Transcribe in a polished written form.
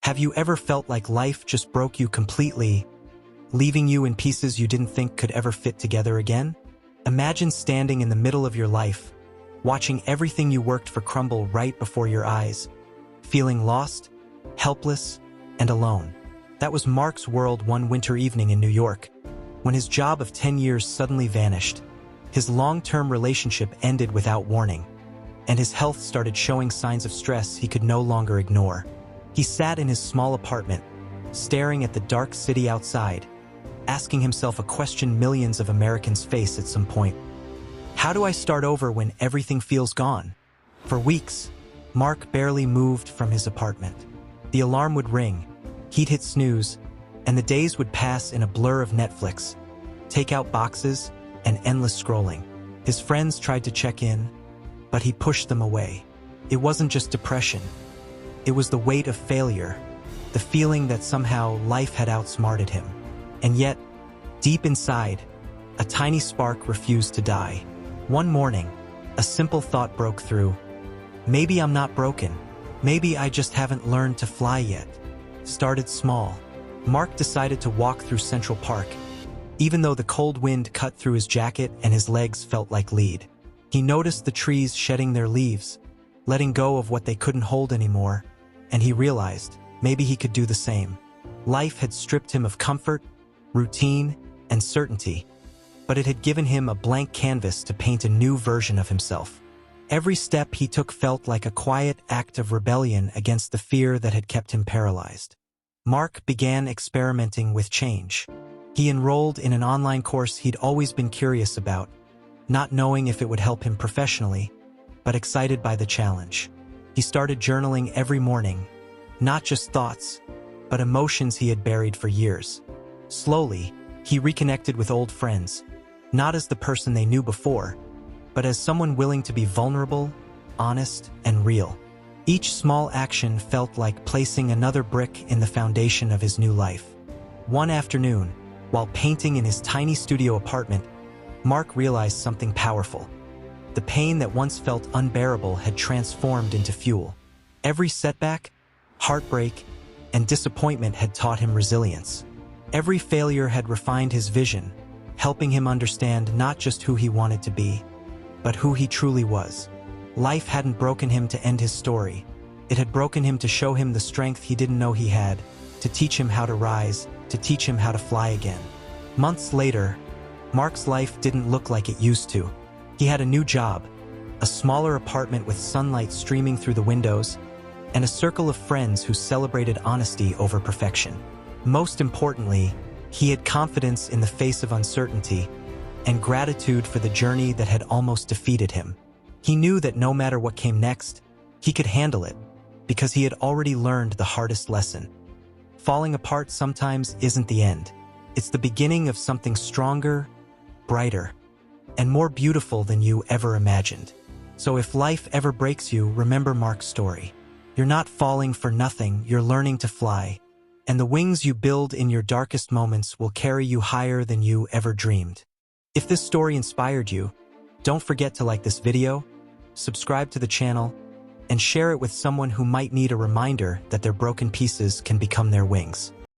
Have you ever felt like life just broke you completely, leaving you in pieces you didn't think could ever fit together again? Imagine standing in the middle of your life, watching everything you worked for crumble right before your eyes, feeling lost, helpless, and alone. That was Mark's world one winter evening in New York, when his job of 10 years suddenly vanished. His long-term relationship ended without warning, and his health started showing signs of stress he could no longer ignore. He sat in his small apartment, staring at the dark city outside, asking himself a question millions of Americans face at some point. How do I start over when everything feels gone? For weeks, Mark barely moved from his apartment. The alarm would ring, he'd hit snooze, and the days would pass in a blur of Netflix, takeout boxes, and endless scrolling. His friends tried to check in, but he pushed them away. It wasn't just depression. It was the weight of failure, the feeling that somehow life had outsmarted him. And yet, deep inside, a tiny spark refused to die. One morning, a simple thought broke through. Maybe I'm not broken. Maybe I just haven't learned to fly yet. Started small. Mark decided to walk through Central Park, even though the cold wind cut through his jacket and his legs felt like lead. He noticed the trees shedding their leaves, letting go of what they couldn't hold anymore, and he realized maybe he could do the same. Life had stripped him of comfort, routine, and certainty, but it had given him a blank canvas to paint a new version of himself. Every step he took felt like a quiet act of rebellion against the fear that had kept him paralyzed. Mark began experimenting with change. He enrolled in an online course he'd always been curious about, not knowing if it would help him professionally, but excited by the challenge. He started journaling every morning, not just thoughts, but emotions he had buried for years. Slowly, he reconnected with old friends, not as the person they knew before, but as someone willing to be vulnerable, honest, and real. Each small action felt like placing another brick in the foundation of his new life. One afternoon, while painting in his tiny studio apartment, Mark realized something powerful. The pain that once felt unbearable had transformed into fuel. Every setback, heartbreak, and disappointment had taught him resilience. Every failure had refined his vision, helping him understand not just who he wanted to be, but who he truly was. Life hadn't broken him to end his story. It had broken him to show him the strength he didn't know he had, to teach him how to rise, to teach him how to fly again. Months later, Mark's life didn't look like it used to. He had a new job, a smaller apartment with sunlight streaming through the windows, and a circle of friends who celebrated honesty over perfection. Most importantly, he had confidence in the face of uncertainty and gratitude for the journey that had almost defeated him. He knew that no matter what came next, he could handle it, because he had already learned the hardest lesson. Falling apart sometimes isn't the end. It's the beginning of something stronger, brighter, and more beautiful than you ever imagined. So if life ever breaks you, remember Mark's story. You're not falling for nothing, you're learning to fly, and the wings you build in your darkest moments will carry you higher than you ever dreamed. If this story inspired you, don't forget to like this video, subscribe to the channel, and share it with someone who might need a reminder that their broken pieces can become their wings.